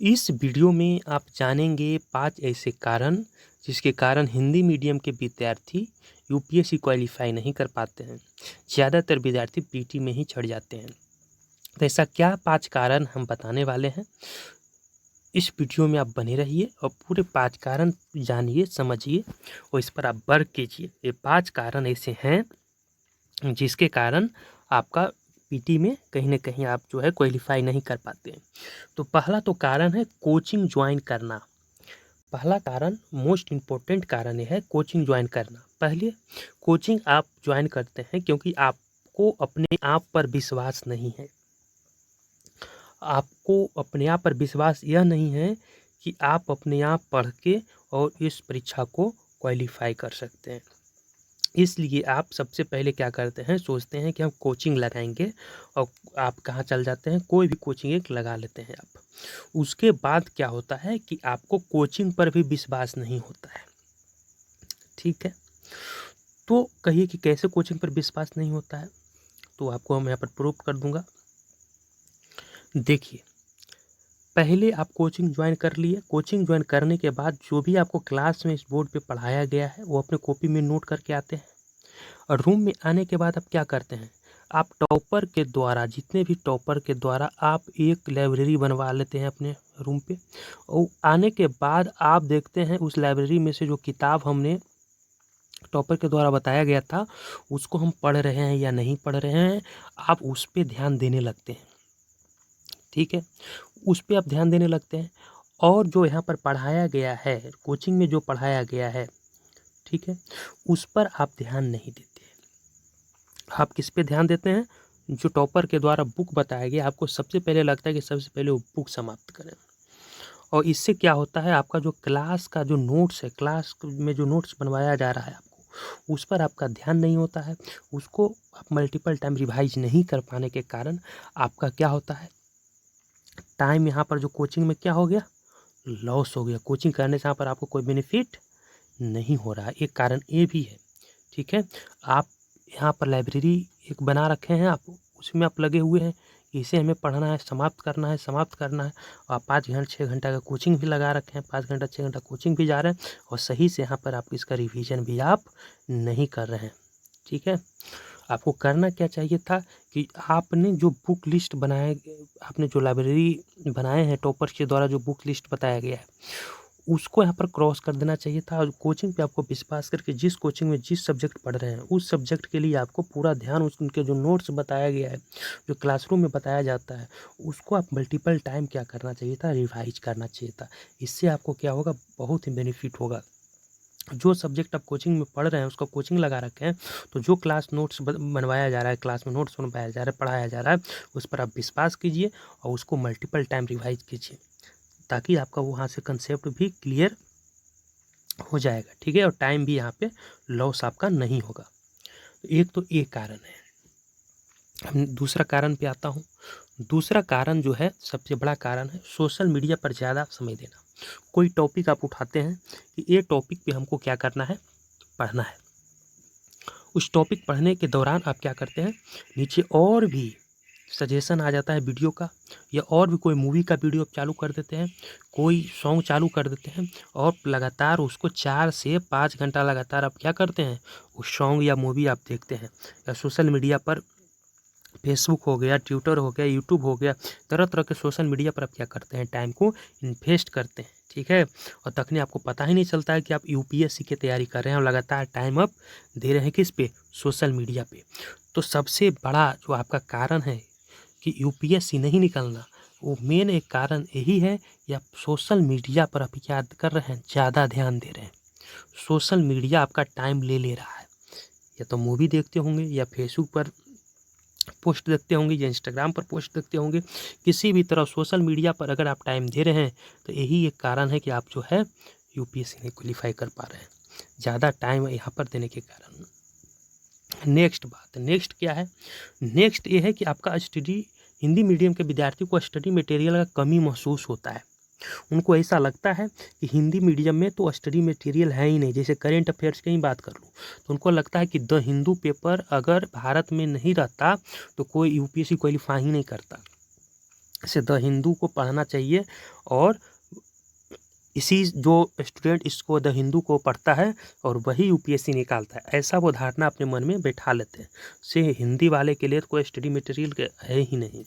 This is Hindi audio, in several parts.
इस वीडियो में आप जानेंगे 5 ऐसे कारण जिसके कारण हिंदी मीडियम के विद्यार्थी यूपीएससी क्वालीफाई नहीं कर पाते हैं। ज़्यादातर विद्यार्थी पीटी में ही चढ़ जाते हैं। तो ऐसा क्या 5 कारण हम बताने वाले हैं। इस वीडियो में आप बने रहिए और पूरे 5 कारण जानिए, समझिए और इस पर आप वर्क कीजिए। ये 5 कारण ऐसे हैं जिसके कारण आपका पीटी में कहीं न कहीं आप जो है क्वालीफाई नहीं कर पाते हैं। तो पहला तो कारण है कोचिंग ज्वाइन करना। पहला कारण मोस्ट इम्पोर्टेंट कारण ये है कोचिंग ज्वाइन करना। पहले कोचिंग आप ज्वाइन करते हैं क्योंकि आपको अपने आप पर विश्वास नहीं है। आपको अपने आप पर विश्वास यह नहीं है कि आप अपने आप पढ़ के और इस परीक्षा को क्वालीफाई कर सकते हैं। इसलिए आप सबसे पहले क्या करते हैं, सोचते हैं कि हम कोचिंग लगाएंगे और आप कहाँ चल जाते हैं, कोई भी कोचिंग एक लगा लेते हैं आप। उसके बाद क्या होता है कि आपको कोचिंग पर भी विश्वास नहीं होता है। ठीक है, तो कहिए कि कैसे कोचिंग पर विश्वास नहीं होता है, तो आपको हम यहाँ पर प्रूफ कर दूंगा। देखिए, पहले आप कोचिंग ज्वाइन कर लिए। कोचिंग ज्वाइन करने के बाद जो भी आपको क्लास में इस बोर्ड पे पढ़ाया गया है वो अपने कॉपी में नोट करके आते हैं। और रूम में आने के बाद आप क्या करते हैं, आप टॉपर के द्वारा, जितने भी टॉपर के द्वारा आप एक लाइब्रेरी बनवा लेते हैं अपने रूम पे। और आने के बाद आप देखते हैं उस लाइब्रेरी में से जो किताब हमने टॉपर के द्वारा बताया गया था उसको हम पढ़ रहे हैं या नहीं पढ़ रहे हैं, आप उस पर ध्यान देने लगते हैं। ठीक है, उस पर आप ध्यान देने लगते हैं और जो यहाँ पर पढ़ाया गया है, कोचिंग में जो पढ़ाया गया है, ठीक है, उस पर आप ध्यान नहीं देते। आप किस पे ध्यान देते हैं, जो टॉपर के द्वारा बुक बताया गया, आपको सबसे पहले लगता है कि सबसे पहले वो बुक समाप्त करें। और इससे क्या होता है, आपका जो क्लास का जो नोट्स है, क्लास में जो नोट्स बनवाया जा रहा है आपको, उस पर आपका ध्यान नहीं होता है। उसको आप मल्टीपल टाइम रिवाइज नहीं कर पाने के कारण आपका क्या होता है, टाइम यहाँ पर जो कोचिंग में क्या हो गया, लॉस हो गया। कोचिंग करने से यहाँ पर आपको कोई बेनिफिट नहीं हो रहा है। एक कारण ये भी है। ठीक है, आप यहाँ पर लाइब्रेरी एक बना रखे हैं, आप उसमें आप लगे हुए हैं, इसे हमें पढ़ना है, समाप्त करना है, समाप्त करना है। आप 5 घंटे 6 घंटा का कोचिंग भी लगा रखे हैं, 5 घंटा 6 घंटा कोचिंग भी जा रहे हैं और सही से यहाँ पर आप इसका रिवीजन भी आप नहीं कर रहे हैं। ठीक है, आपको करना क्या चाहिए था कि आपने जो बुक लिस्ट बनाए, आपने जो लाइब्रेरी बनाए हैं टॉपर्स के द्वारा, जो बुक लिस्ट बताया गया है उसको यहाँ पर क्रॉस कर देना चाहिए था। और कोचिंग पे आपको विश्वास करके जिस कोचिंग में जिस सब्जेक्ट पढ़ रहे हैं उस सब्जेक्ट के लिए आपको पूरा ध्यान, उनके जो नोट्स बताया गया है, जो क्लासरूम में बताया जाता है, उसको आप मल्टीपल टाइम क्या करना चाहिए था, रिवाइज करना चाहिए था। इससे आपको क्या होगा, बहुत ही बेनिफिट होगा। जो सब्जेक्ट आप कोचिंग में पढ़ रहे हैं उसका कोचिंग लगा रखे हैं, तो जो क्लास नोट्स बनवाया जा रहा है, क्लास में नोट्स बनवाया जा रहा है, पढ़ाया जा रहा है, उस पर आप विश्वास कीजिए और उसको मल्टीपल टाइम रिवाइज कीजिए, ताकि आपका वहाँ से कंसेप्ट भी क्लियर हो जाएगा। ठीक है, और टाइम भी यहाँ पे लॉस आपका नहीं होगा। तो एक तो ये कारण है। हम दूसरा कारण पे आता हूँ। दूसरा कारण जो है, सबसे बड़ा कारण है सोशल मीडिया पर ज़्यादा समय देना। कोई टॉपिक आप उठाते हैं कि ये टॉपिक पे हमको क्या करना है, पढ़ना है। उस टॉपिक पढ़ने के दौरान आप क्या करते हैं, नीचे और भी सजेशन आ जाता है वीडियो का, या और भी कोई मूवी का वीडियो आप चालू कर देते हैं, कोई सॉन्ग चालू कर देते हैं और लगातार उसको 4 से 5 घंटा लगातार आप क्या करते हैं, उस सॉन्ग या मूवी आप देखते हैं। या सोशल मीडिया पर फेसबुक हो गया, ट्विटर हो गया, यूट्यूब हो गया, तरह तरह के सोशल मीडिया पर आप क्या करते हैं, टाइम को इन्वेस्ट करते हैं। ठीक है, और तखनी आपको पता ही नहीं चलता है कि आप यूपीएससी की तैयारी कर रहे हैं और लगातार टाइम आप दे रहे हैं किस पे, सोशल मीडिया पे। तो सबसे बड़ा जो आपका कारण है कि यूपीएससी नहीं निकलना, वो मेन एक कारण यही है कि आप सोशल मीडिया पर आप याद कर रहे हैं, ज़्यादा ध्यान दे रहे हैं। सोशल मीडिया आपका टाइम ले ले रहा है। या तो मूवी देखते होंगे, या फेसबुक पर पोस्ट देखते होंगे, या इंस्टाग्राम पर पोस्ट देखते होंगे, किसी भी तरह सोशल मीडिया पर अगर आप टाइम दे रहे हैं तो यही एक कारण है कि आप जो है यूपीएससी नहीं क्वालीफाई कर पा रहे हैं, ज़्यादा टाइम यहाँ पर देने के कारण। नेक्स्ट बात, नेक्स्ट क्या है, नेक्स्ट ये है कि आपका स्टडी, हिंदी मीडियम के विद्यार्थी को स्टडी मटेरियल का कमी महसूस होता है। उनको ऐसा लगता है कि हिंदी मीडियम में तो स्टडी मटेरियल है ही नहीं। जैसे करेंट अफेयर्स की ही बात कर लूँ तो उनको लगता है कि द हिंदू पेपर अगर भारत में नहीं रहता तो कोई यूपीएससी क्वालीफाई ही नहीं करता। से द हिंदू को पढ़ना चाहिए, और इसी जो स्टूडेंट इसको द हिंदू को पढ़ता है और वही यूपीएससी निकालता है, ऐसा वो धारणा अपने मन में बैठा लेते हैं। से हिंदी वाले के लिए तो कोई स्टडी मटेरियल है ही नहीं।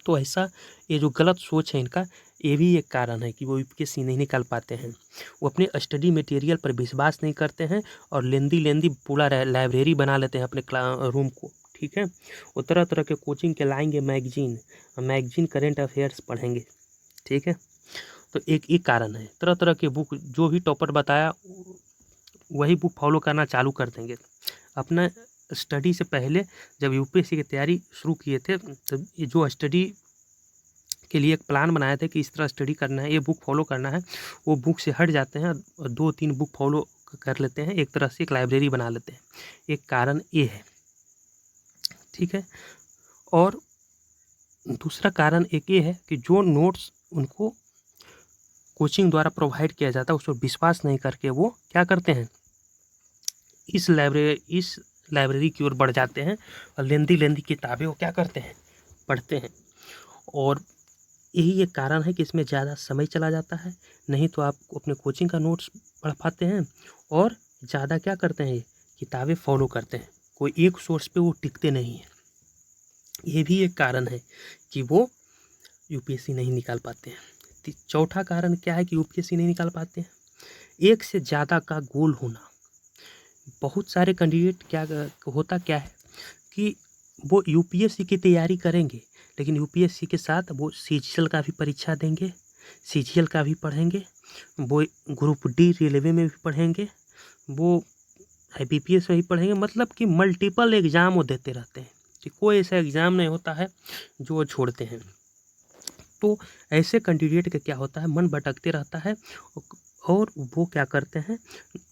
तो ऐसा ये जो गलत सोच है इनका, ये भी एक कारण है कि वो यूपीएससी नहीं निकाल पाते हैं। वो अपने स्टडी मटेरियल पर विश्वास नहीं करते हैं और लेंदी पूरा लाइब्रेरी बना लेते हैं अपने रूम को। ठीक है, वो तरह तरह के कोचिंग के लाएंगे, मैगजीन करेंट अफेयर्स पढ़ेंगे। ठीक है, तो एक कारण है। तरह तरह के बुक जो भी टॉपर बताया वही बुक फॉलो करना चालू कर देंगे। अपना स्टडी से पहले जब यूपीएससी की तैयारी शुरू किए थे, तब ये जो स्टडी के लिए एक प्लान बनाया था कि इस तरह स्टडी करना है, ये बुक फॉलो करना है, वो बुक से हट जाते हैं और 2-3 बुक फॉलो कर लेते हैं, एक तरह से एक लाइब्रेरी बना लेते हैं। एक कारण ये है। ठीक है, और दूसरा कारण एक ये है कि जो नोट्स उनको कोचिंग द्वारा प्रोवाइड किया जाता है उस पर विश्वास नहीं करके वो क्या करते हैं, इस लाइब्रेरी की ओर बढ़ जाते हैं और लेंदी किताबें वो क्या करते हैं, पढ़ते हैं। और यही एक कारण है कि इसमें ज़्यादा समय चला जाता है। नहीं तो आप अपने कोचिंग का नोट्स पढ़ पाते हैं, और ज़्यादा क्या करते हैं, किताबें फॉलो करते हैं, कोई एक सोर्स पे वो टिकते नहीं हैं। ये भी एक कारण है कि वो यूपीएससी नहीं निकाल पाते हैं। चौथा कारण क्या है कि यूपीएससी नहीं निकाल पाते हैं, एक से ज़्यादा का गोल होना। बहुत सारे कैंडिडेट होता क्या है कि वो यूपीएससी की तैयारी करेंगे, लेकिन यूपीएससी के साथ वो सीजीएल का भी परीक्षा देंगे, सीजीएल का भी पढ़ेंगे, वो ग्रुप डी रेलवे में भी पढ़ेंगे, वो आईबीपीएस में भी पढ़ेंगे। मतलब कि मल्टीपल एग्ज़ाम वो देते रहते हैं, कि कोई ऐसा एग्ज़ाम नहीं होता है जो वो छोड़ते हैं। तो ऐसे कैंडिडेट का क्या होता है, मन भटकते रहता है, और वो क्या करते हैं,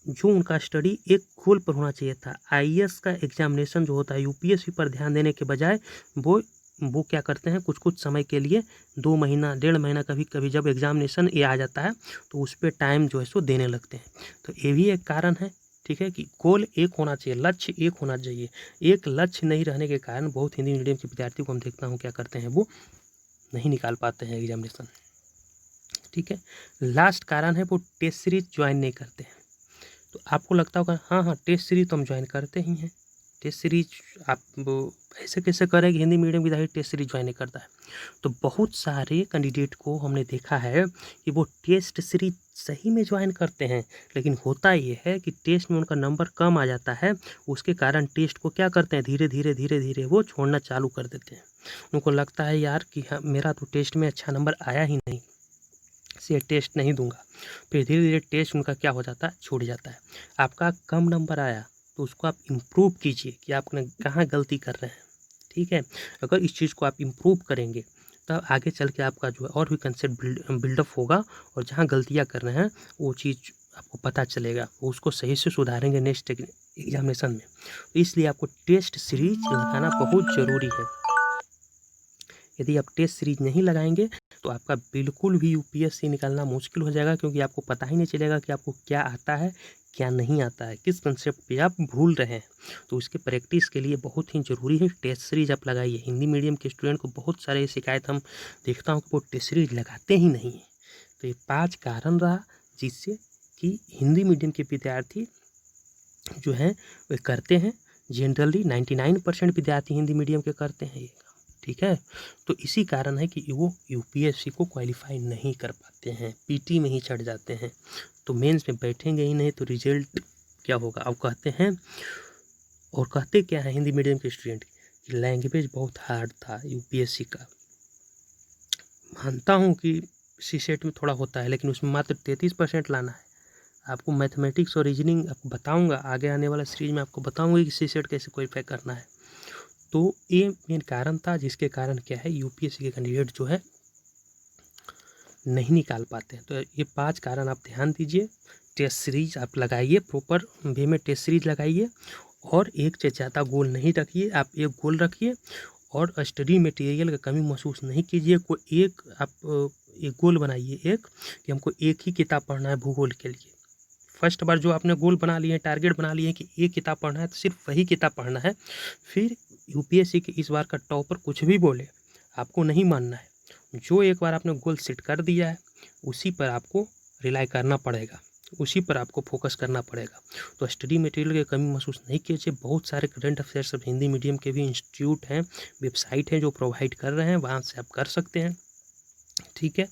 जो उनका स्टडी एक गोल पर होना चाहिए था, आईएएस का एग्जामिनेशन जो होता है, यूपीएससी पर ध्यान देने के बजाय वो क्या करते हैं, कुछ समय के लिए 2 महीना 1.5 महीना कभी कभी जब एग्जामिनेशन ये आ जाता है तो उस पर टाइम जो है सो देने लगते हैं। तो ये भी एक कारण है। ठीक है, कि गोल एक होना चाहिए, लक्ष्य एक होना चाहिए। एक लक्ष्य नहीं रहने के कारण बहुत हिंदी मीडियम के विद्यार्थी को हम देखता हूँ क्या करते हैं, वो नहीं निकाल पाते हैं एग्जामिनेशन। ठीक है, लास्ट कारण है वो टेस्ट सीरीज ज्वाइन नहीं करते हैं। तो आपको लगता होगा हाँ टेस्ट सीरीज तो हम ज्वाइन करते ही हैं, टेस्ट सीरीज आप वो ऐसे कैसे करें कि हिंदी मीडियम विद्यार्थी टेस्ट सीरीज ज्वाइन नहीं करता है। तो बहुत सारे कैंडिडेट को हमने देखा है कि वो टेस्ट सीरीज सही में ज्वाइन करते हैं, लेकिन होता ये है कि टेस्ट में उनका नंबर कम आ जाता है, उसके कारण टेस्ट को क्या करते हैं, धीरे धीरे वो छोड़ना चालू कर देते हैं। उनको लगता है यार कि हाँ मेरा तो टेस्ट में अच्छा नंबर आया ही नहीं, से टेस्ट नहीं दूंगा। फिर धीरे धीरे टेस्ट उनका क्या हो जाता है, छूट जाता है। आपका कम नंबर आया तो उसको आप इम्प्रूव कीजिए कि आपने कहाँ गलती कर रहे हैं। ठीक है, अगर इस चीज़ को आप इम्प्रूव करेंगे तब आगे चल के आपका जो है और भी कंसेप्ट बिल्डअप होगा, और जहाँ गलतियाँ कर रहे हैं वो चीज़ आपको पता चलेगा, वो उसको सही से सुधारेंगे नेक्स्ट एग्जामिनेशन में। तो इसलिए आपको टेस्ट सीरीज लगाना बहुत ज़रूरी है। यदि आप टेस्ट सीरीज नहीं लगाएंगे तो आपका बिल्कुल भी यूपीएससी निकालना मुश्किल हो जाएगा, क्योंकि आपको पता ही नहीं चलेगा कि आपको क्या आता है क्या नहीं आता है, किस कंसेप्ट पे आप भूल रहे हैं। तो इसके प्रैक्टिस के लिए बहुत ही ज़रूरी है टेस्ट सीरीज आप लगाइए। हिंदी मीडियम के स्टूडेंट को बहुत सारे शिकायत हम देखता हूँ कि वो टेस्ट सीरीज लगाते ही नहीं हैं। तो ये 5 कारण रहा जिससे कि हिंदी मीडियम के विद्यार्थी जो हैं वे करते हैं। जनरली 99% विद्यार्थी हिंदी मीडियम के करते हैं ये। ठीक है, तो इसी कारण है कि वो यूपीएससी को क्वालिफाई नहीं कर पाते हैं, पीटी में ही चढ़ जाते हैं। तो मेंस में बैठेंगे ही नहीं तो रिजल्ट क्या होगा। अब कहते क्या है हिंदी मीडियम के स्टूडेंट कि लैंग्वेज बहुत हार्ड था यूपीएससी का। मानता हूँ कि सीसेट में थोड़ा होता है, लेकिन उसमें मात्र 33% लाना है। आपको मैथमेटिक्स और रीजनिंग आपको बताऊँगा, आगे आने वाला सीरीज में आपको बताऊँगा कि सीसेट कैसे क्वालिफाई करना है। तो ये मेन कारण था जिसके कारण क्या है यूपीएससी के कैंडिडेट जो है नहीं निकाल पाते हैं। तो ये 5 कारण आप ध्यान दीजिए। टेस्ट सीरीज आप लगाइए, प्रॉपर वे में टेस्ट सीरीज लगाइए, और एक से ज़्यादा गोल नहीं रखिए, आप एक गोल रखिए, और स्टडी मटेरियल का कमी महसूस नहीं कीजिए। कोई एक गोल बनाइए एक कि हमको एक ही किताब पढ़ना है भूगोल के लिए। फर्स्ट बार जो आपने गोल बना लिए, टारगेट बना लिए कि एक किताब पढ़ना है, तो सिर्फ वही किताब पढ़ना है। फिर यूपीएससी के इस बार का टॉपर कुछ भी बोले, आपको नहीं मानना है। जो एक बार आपने गोल सेट कर दिया है उसी पर आपको रिलाई करना पड़ेगा, उसी पर आपको फोकस करना पड़ेगा। तो स्टडी मटेरियल की कमी महसूस नहीं कीजिए। बहुत सारे करंट अफेयर्स हिंदी मीडियम के भी इंस्टीट्यूट हैं, वेबसाइट हैं जो प्रोवाइड कर रहे हैं, वहाँ से आप कर सकते हैं। ठीक है।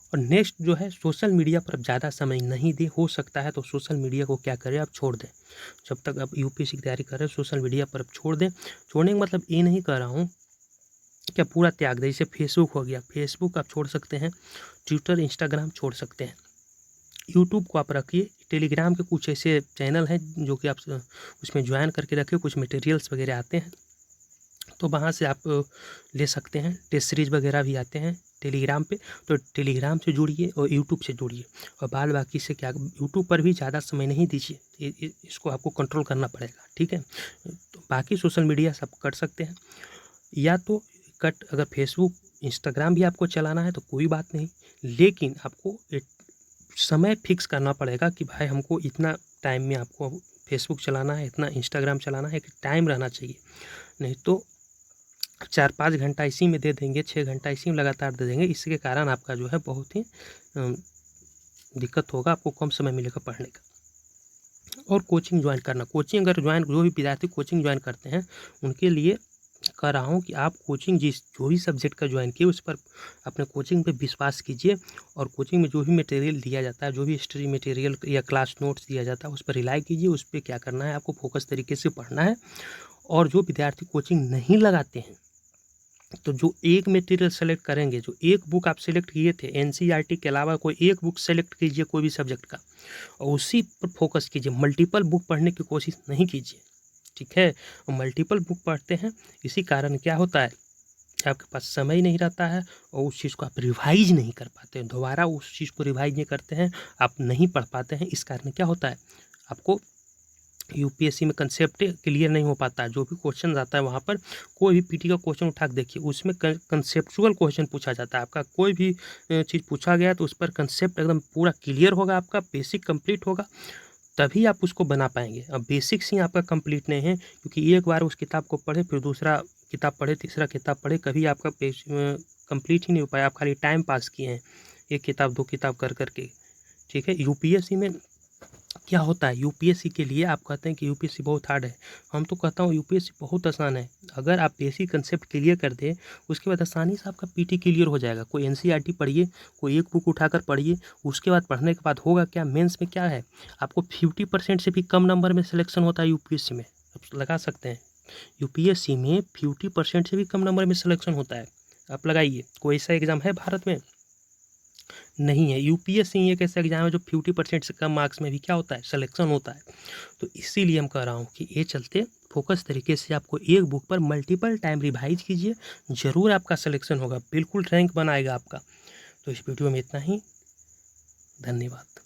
और नेक्स्ट जो है, सोशल मीडिया पर अब ज़्यादा समय नहीं दें। हो सकता है तो सोशल मीडिया को क्या करें, आप छोड़ दें। जब तक आप यूपीएससी की तैयारी कर रहे हैं सोशल मीडिया पर आप छोड़ दें। छोड़ने का मतलब ये नहीं कर रहा हूँ क्या पूरा त्याग दें। जैसे फेसबुक हो गया, फेसबुक आप छोड़ सकते हैं। ट्विटर, इंस्टाग्राम छोड़ सकते हैं। यूट्यूब को आप रखिए। टेलीग्राम के कुछ ऐसे चैनल हैं जो कि आप उसमें ज्वाइन करके रखिए, कुछ मटेरियल्स वगैरह आते हैं तो वहाँ से आप ले सकते हैं। टेस्ट सीरीज वगैरह भी आते हैं टेलीग्राम पे, तो टेलीग्राम से जुड़िए और यूट्यूब से जुड़िए। और बाद बाकी से क्या, यूट्यूब पर भी ज़्यादा समय नहीं दीजिए, इसको आपको कंट्रोल करना पड़ेगा। ठीक है। तो बाकी सोशल मीडिया सब कर सकते हैं, या तो कट अगर फेसबुक इंस्टाग्राम भी आपको चलाना है तो कोई बात नहीं, लेकिन आपको एक समय फिक्स करना पड़ेगा कि भाई हमको इतना टाइम में आपको फेसबुक चलाना है, इतना इंस्टाग्राम चलाना है, एक टाइम रहना चाहिए। नहीं तो 4-5 घंटा इसी में दे देंगे, 6 घंटा इसी में लगातार दे देंगे, इसके कारण आपका जो है बहुत ही दिक्कत होगा, आपको कम समय मिलेगा पढ़ने का। और कोचिंग ज्वाइन करना, कोचिंग अगर ज्वाइन, जो भी विद्यार्थी कोचिंग ज्वाइन करते हैं उनके लिए कह रहा हूँ कि आप कोचिंग जो भी सब्जेक्ट का ज्वाइन किए उस पर अपने कोचिंग पे विश्वास कीजिए। और कोचिंग में जो भी मटेरियल दिया जाता है, जो भी स्टडी मटेरियल या क्लास नोट्स दिया जाता है उस पर रिलाई कीजिए। उस पर क्या करना है, आपको फोकस तरीके से पढ़ना है। और जो विद्यार्थी कोचिंग नहीं लगाते हैं तो जो एक मटेरियल सेलेक्ट करेंगे, जो एक बुक आप सेलेक्ट किए थे एनसीईआरटी के अलावा कोई एक बुक सेलेक्ट कीजिए कोई भी सब्जेक्ट का, और उसी पर फोकस कीजिए। मल्टीपल बुक पढ़ने की कोशिश नहीं कीजिए। ठीक है। मल्टीपल बुक पढ़ते हैं, इसी कारण क्या होता है कि आपके पास समय नहीं रहता है और उस चीज़ को आप रिवाइज नहीं कर पाते हैं, दोबारा उस चीज़ को रिवाइज नहीं करते हैं, आप नहीं पढ़ पाते हैं। इस कारण क्या होता है, आपको यूपीएससी में कंसेप्ट क्लियर नहीं हो पाता है। जो भी क्वेश्चन आता है वहाँ पर कोई भी पीटी का क्वेश्चन उठा के देखिए, उसमें कंसेप्चुअल क्वेश्चन पूछा जाता है। आपका कोई भी चीज़ पूछा गया तो उस पर कंसेप्ट एकदम पूरा क्लियर होगा, आपका बेसिक कंप्लीट होगा, तभी आप उसको बना पाएंगे। अब बेसिक्स ही आपका कंप्लीट नहीं है, क्योंकि एक बार उस किताब को पढ़े, फिर दूसरा किताब पढ़े, तीसरा किताब पढ़े, कभी आपका पेज कंप्लीट ही नहीं हो पाया। आप खाली टाइम पास किए हैं एक किताब दो किताब कर करके। ठीक है। यूपीएससी में क्या होता है, यूपीएससी के लिए आप कहते हैं कि यूपीएससी बहुत हार्ड है, हम तो कहता हूँ यूपीएससी बहुत आसान है। अगर आप बेसिक कंसेप्ट क्लियर कर दें उसके बाद आसानी से आपका पीटी क्लियर हो जाएगा। कोई एनसीईआरटी पढ़िए, कोई एक बुक उठाकर पढ़िए, उसके बाद पढ़ने के बाद होगा क्या, मेंस में क्या है, आपको 50% से भी कम नंबर में सिलेक्शन होता है यूपीएससी में। आप लगा सकते हैं यूपीएससी में 50% से भी कम नंबर में सिलेक्शन होता है। आप लगाइए, कोई ऐसा एग्ज़ाम है भारत में? नहीं है। यूपीएससी एक ऐसा एग्जाम है जो 50% से कम मार्क्स में भी क्या होता है, सिलेक्शन होता है। तो इसीलिए हम कह रहा हूँ कि ये चलते फोकस तरीके से आपको एक बुक पर मल्टीपल टाइम रिवाइज कीजिए, ज़रूर आपका सिलेक्शन होगा, बिल्कुल रैंक बनाएगा आपका। तो इस वीडियो में इतना ही, धन्यवाद।